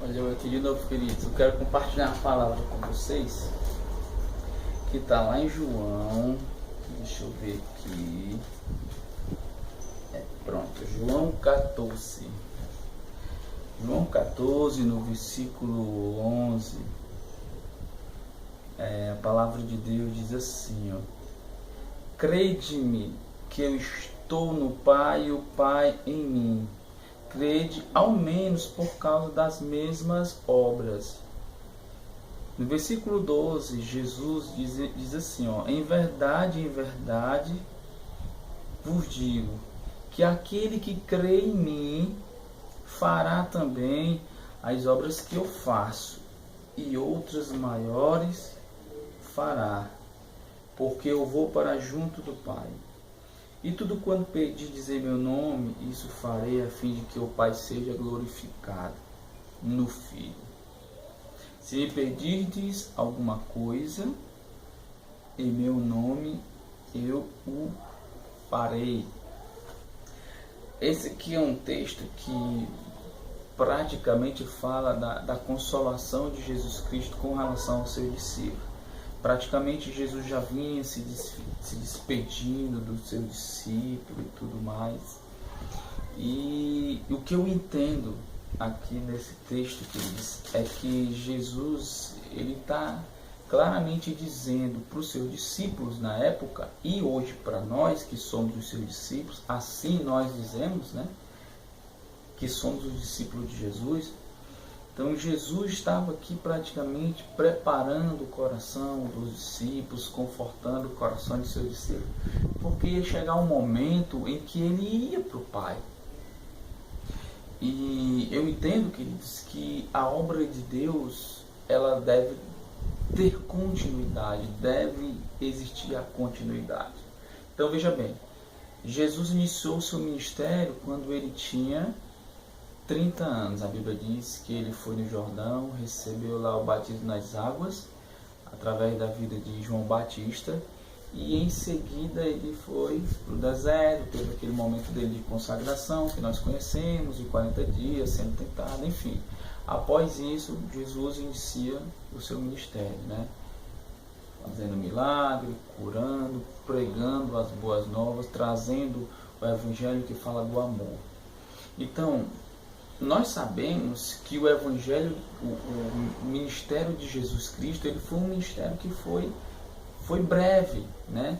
Olha, eu aqui de novo, queridos. Eu quero compartilhar a palavra com vocês, que está lá em João. Deixa eu ver aqui. Pronto, João 14. João 14, no versículo 11. A palavra de Deus diz assim, ó: crede-me que eu estou no Pai e o Pai em mim. Crede ao menos por causa das mesmas obras. No versículo 12, Jesus diz assim, ó: em verdade vos digo, que aquele que crê em mim fará também as obras que eu faço, e outras maiores fará, porque eu vou para junto do Pai. E tudo quanto pedirdes em meu nome, isso farei, a fim de que o Pai seja glorificado no Filho. Se me pedirdes alguma coisa em meu nome, eu o farei. Esse aqui é um texto que praticamente fala da consolação de Jesus Cristo com relação ao seu discípulo. Praticamente Jesus já vinha se despedindo do seu discípulo e tudo mais. E o que eu entendo aqui nesse texto, queridos, é que Jesus ele está claramente dizendo para os seus discípulos na época, e hoje para nós que somos os seus discípulos, assim nós dizemos, né, que somos os discípulos de Jesus. Então Jesus estava aqui praticamente preparando o coração dos discípulos, confortando o coração de seus discípulos, porque ia chegar um momento em que ele ia para o Pai. E eu entendo, queridos, que a obra de Deus ela deve ter continuidade, deve existir a continuidade. Então veja bem, Jesus iniciou o seu ministério quando ele tinha 30 anos. A Bíblia diz que ele foi no Jordão, recebeu lá o batismo nas águas, através da vida de João Batista, e em seguida ele foi para o deserto, teve aquele momento dele de consagração, que nós conhecemos, de 40 dias, sendo tentado, enfim. Após isso, Jesus inicia o seu ministério, né? Fazendo milagre, curando, pregando as boas novas, trazendo o evangelho que fala do amor. Então, nós sabemos que o evangelho, o ministério de Jesus Cristo, ele foi um ministério que foi breve, né?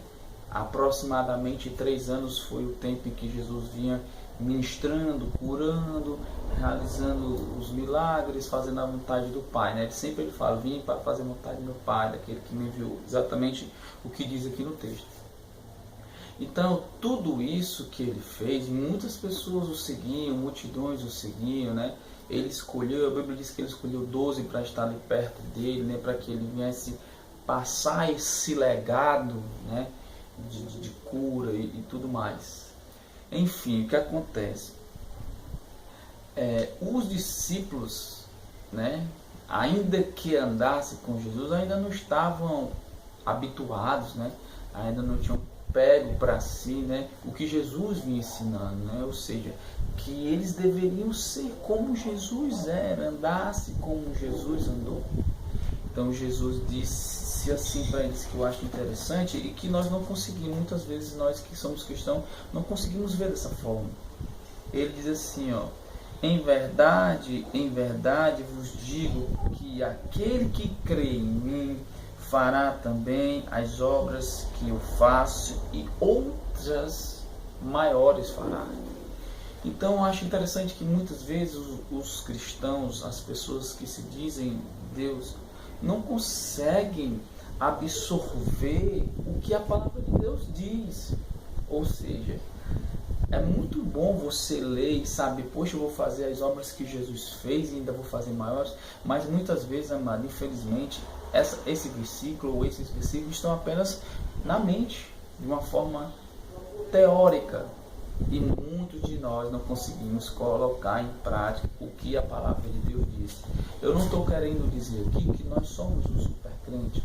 Aproximadamente 3 anos foi o tempo em que Jesus vinha ministrando, curando, realizando os milagres, fazendo a vontade do Pai, né? Ele fala: vim para fazer a vontade do meu Pai, daquele que me enviou. Exatamente o que diz aqui no texto. Então, tudo isso que ele fez, muitas pessoas o seguiam, multidões o seguiam, né? Ele escolheu, a Bíblia diz que ele escolheu 12 para estar ali perto dele, né? Para que ele viesse passar esse legado, né? de cura e tudo mais. Enfim, o que acontece? Os discípulos, né? Ainda que andassem com Jesus, ainda não estavam habituados, né? Ainda não tinham pego para si, né, o que Jesus vinha ensinando, né, ou seja, que eles deveriam ser como Jesus era, andasse como Jesus andou. Então Jesus disse assim para eles, que eu acho interessante e que nós não conseguimos, muitas vezes nós que somos cristãos não conseguimos ver dessa forma. Ele diz assim, ó: em verdade vos digo que aquele que crê em mim fará também as obras que eu faço, e outras maiores fará. Então eu acho interessante que muitas vezes os cristãos, as pessoas que se dizem Deus, não conseguem absorver o que a palavra de Deus diz. Ou seja, é muito bom você ler e saber, poxa, eu vou fazer as obras que Jesus fez e ainda vou fazer maiores, mas muitas vezes, amado, infelizmente, esse versículo ou esses versículos estão apenas na mente, de uma forma teórica, e muitos de nós não conseguimos colocar em prática o que a palavra de Deus diz. Eu não estou querendo dizer aqui que nós somos um super crente,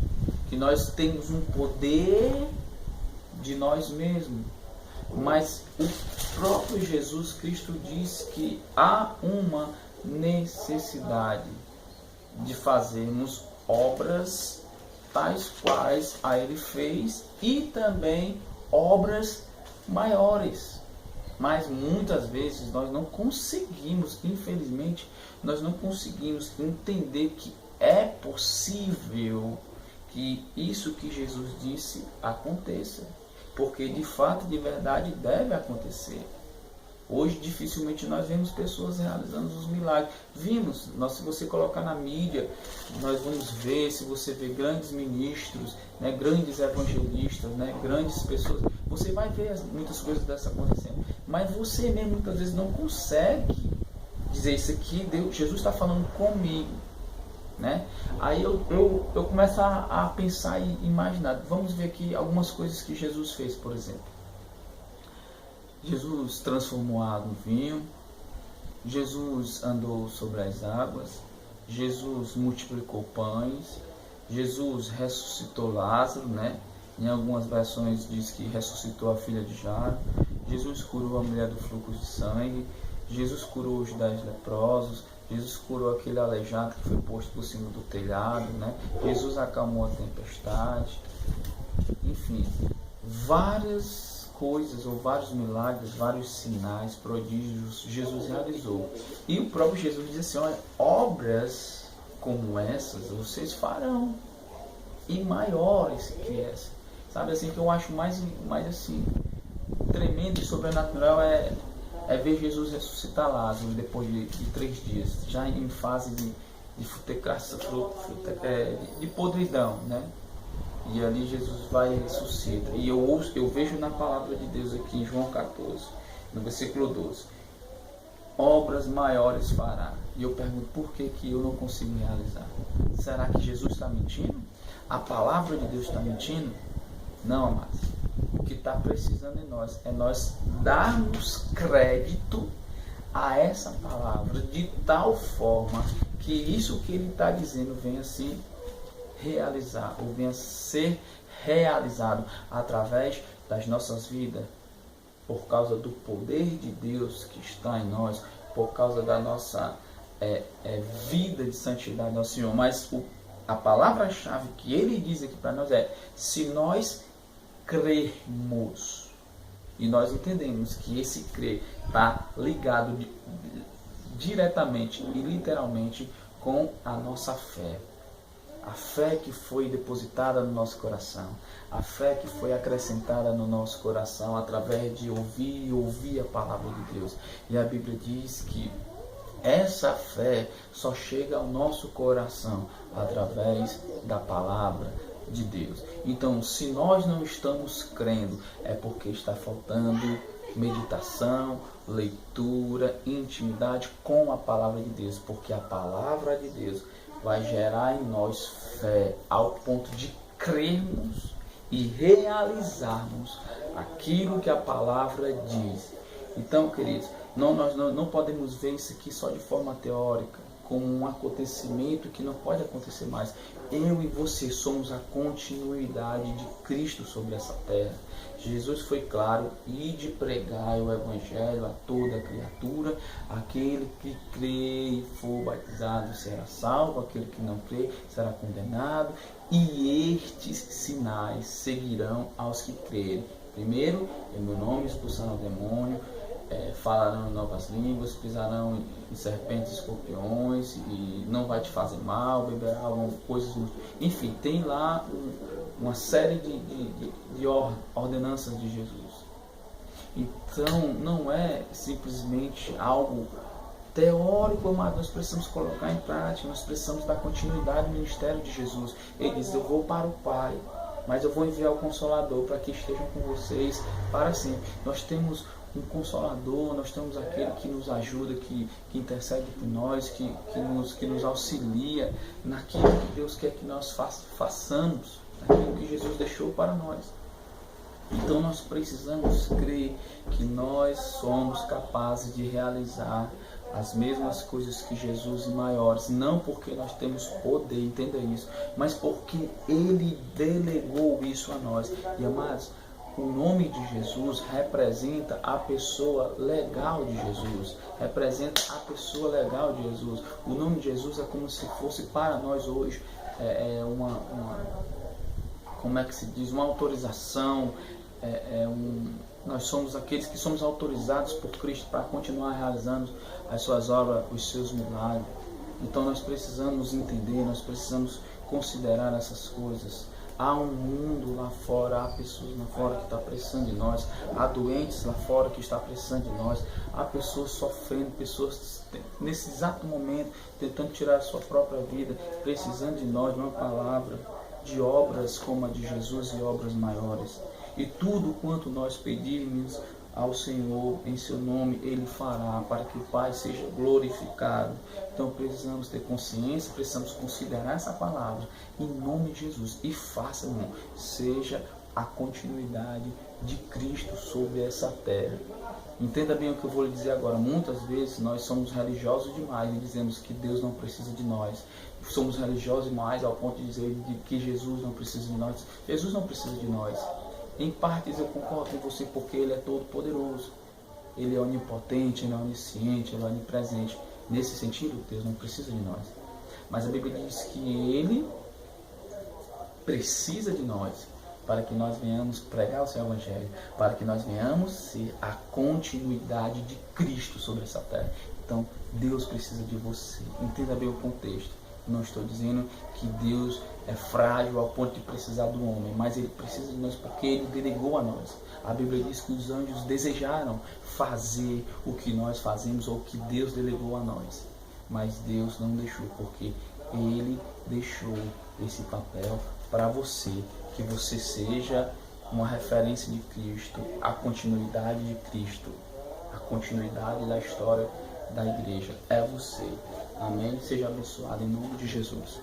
que nós temos um poder de nós mesmos, mas o próprio Jesus Cristo diz que há uma necessidade de fazermos obras tais quais a ele fez e também obras maiores. Mas muitas vezes nós não conseguimos, infelizmente, nós não conseguimos entender que é possível que isso que Jesus disse aconteça. Porque de fato, de verdade, deve acontecer. Hoje, dificilmente nós vemos pessoas realizando os milagres. Vimos, se você colocar na mídia, nós vamos ver, se você vê grandes ministros, né, grandes evangelistas, né, grandes pessoas, você vai ver muitas coisas dessas acontecendo. Mas você mesmo muitas vezes não consegue dizer isso aqui, Jesus está falando comigo. Né? Aí eu começo a pensar e imaginar. Vamos ver aqui algumas coisas que Jesus fez, por exemplo. Jesus transformou a água em vinho, Jesus andou sobre as águas, Jesus multiplicou pães, Jesus ressuscitou Lázaro, né? Em algumas versões diz que ressuscitou a filha de Jairo, Jesus curou a mulher do fluxo de sangue, Jesus curou os 10 leprosos, Jesus curou aquele aleijado que foi posto por cima do telhado, né? Jesus acalmou a tempestade, enfim, várias coisas ou vários milagres, vários sinais, prodígios Jesus realizou. E o próprio Jesus diz assim, olha, obras como essas vocês farão, e maiores que essas. Sabe assim, que eu acho mais assim, tremendo e sobrenatural é ver Jesus ressuscitar Lázaro depois de 3 dias, já em fase de podridão, né? E ali Jesus vai e ressuscita. E eu vejo na palavra de Deus aqui em João 14, no versículo 12, obras maiores fará. E eu pergunto, por que eu não consigo realizar? Será que Jesus está mentindo? A palavra de Deus está mentindo? Não, amados. O que está precisando em nós é nós darmos crédito a essa palavra de tal forma que isso que ele está dizendo venha assim realizar, ou venha ser realizado através das nossas vidas, por causa do poder de Deus que está em nós, por causa da nossa vida de santidade ao Senhor. Mas a palavra-chave que ele diz aqui para nós é: se nós crermos. E nós entendemos que esse crer está ligado diretamente e literalmente com a nossa fé. A fé que foi depositada no nosso coração, a fé que foi acrescentada no nosso coração através de ouvir a palavra de Deus. E a Bíblia diz que essa fé só chega ao nosso coração através da palavra de Deus. Então, se nós não estamos crendo, é porque está faltando meditação, leitura, intimidade com a palavra de Deus, porque a palavra de Deus vai gerar em nós fé ao ponto de crermos e realizarmos aquilo que a palavra diz. Então, queridos, nós não podemos ver isso aqui só de forma teórica, como um acontecimento que não pode acontecer mais. Eu e você somos a continuidade de Cristo sobre essa terra. Jesus foi claro: ide pregar o evangelho a toda criatura, aquele que crê e for batizado será salvo, aquele que não crê será condenado, e estes sinais seguirão aos que crerem. Primeiro, em meu nome expulsarão o demônio, falarão em novas línguas, pisarão em serpentes e escorpiões, e não vai te fazer mal, beberão coisas... Enfim, tem lá uma série de ordenanças de Jesus. Então, não é simplesmente algo teórico, mas nós precisamos colocar em prática, nós precisamos dar continuidade no ministério de Jesus. Ele diz: eu vou para o Pai, mas eu vou enviar o Consolador para que estejam com vocês para sempre. Nós temos um Consolador, nós temos aquele que nos ajuda, que intercede por nós, que nos auxilia naquilo que Deus quer que nós façamos, naquilo que Jesus deixou para nós. Então nós precisamos crer que nós somos capazes de realizar as mesmas coisas que Jesus e maiores, não porque nós temos poder, entenda isso, mas porque Ele delegou isso a nós. E amados, o nome de Jesus representa a pessoa legal de Jesus, representa a pessoa legal de Jesus. O nome de Jesus é como se fosse para nós hoje como é que se diz, uma autorização, nós somos aqueles que somos autorizados por Cristo para continuar realizando as suas obras, os seus milagres. Então nós precisamos entender, nós precisamos considerar essas coisas. Há um mundo lá fora, há pessoas lá fora que estão precisando de nós, há doentes lá fora que estão precisando de nós, há pessoas sofrendo, pessoas nesse exato momento tentando tirar a sua própria vida, precisando de nós, de uma palavra, de obras como a de Jesus e obras maiores. E tudo quanto nós pedirmos ao Senhor em seu nome, Ele fará, para que o Pai seja glorificado. Então precisamos ter consciência, precisamos considerar essa palavra em nome de Jesus. E faça, irmão, seja a continuidade de Cristo sobre essa terra. Entenda bem o que eu vou lhe dizer agora. Muitas vezes nós somos religiosos demais e dizemos que Deus não precisa de nós. Somos religiosos demais ao ponto de dizer que Jesus não precisa de nós. Jesus não precisa de nós. Em partes eu concordo com você, porque Ele é todo poderoso. Ele é onipotente, Ele é onisciente, Ele é onipresente. Nesse sentido, Deus não precisa de nós. Mas a Bíblia diz que Ele precisa de nós para que nós venhamos pregar o seu Evangelho, para que nós venhamos ser a continuidade de Cristo sobre essa terra. Então, Deus precisa de você. Entenda bem o contexto. Não estou dizendo que Deus é frágil ao ponto de precisar do homem, mas Ele precisa de nós porque Ele delegou a nós. A Bíblia diz que os anjos desejaram fazer o que nós fazemos ou o que Deus delegou a nós. Mas Deus não deixou, porque Ele deixou esse papel para você, que você seja uma referência de Cristo, a continuidade de Cristo, a continuidade da história da igreja. É você. Amém? Seja abençoado em nome de Jesus.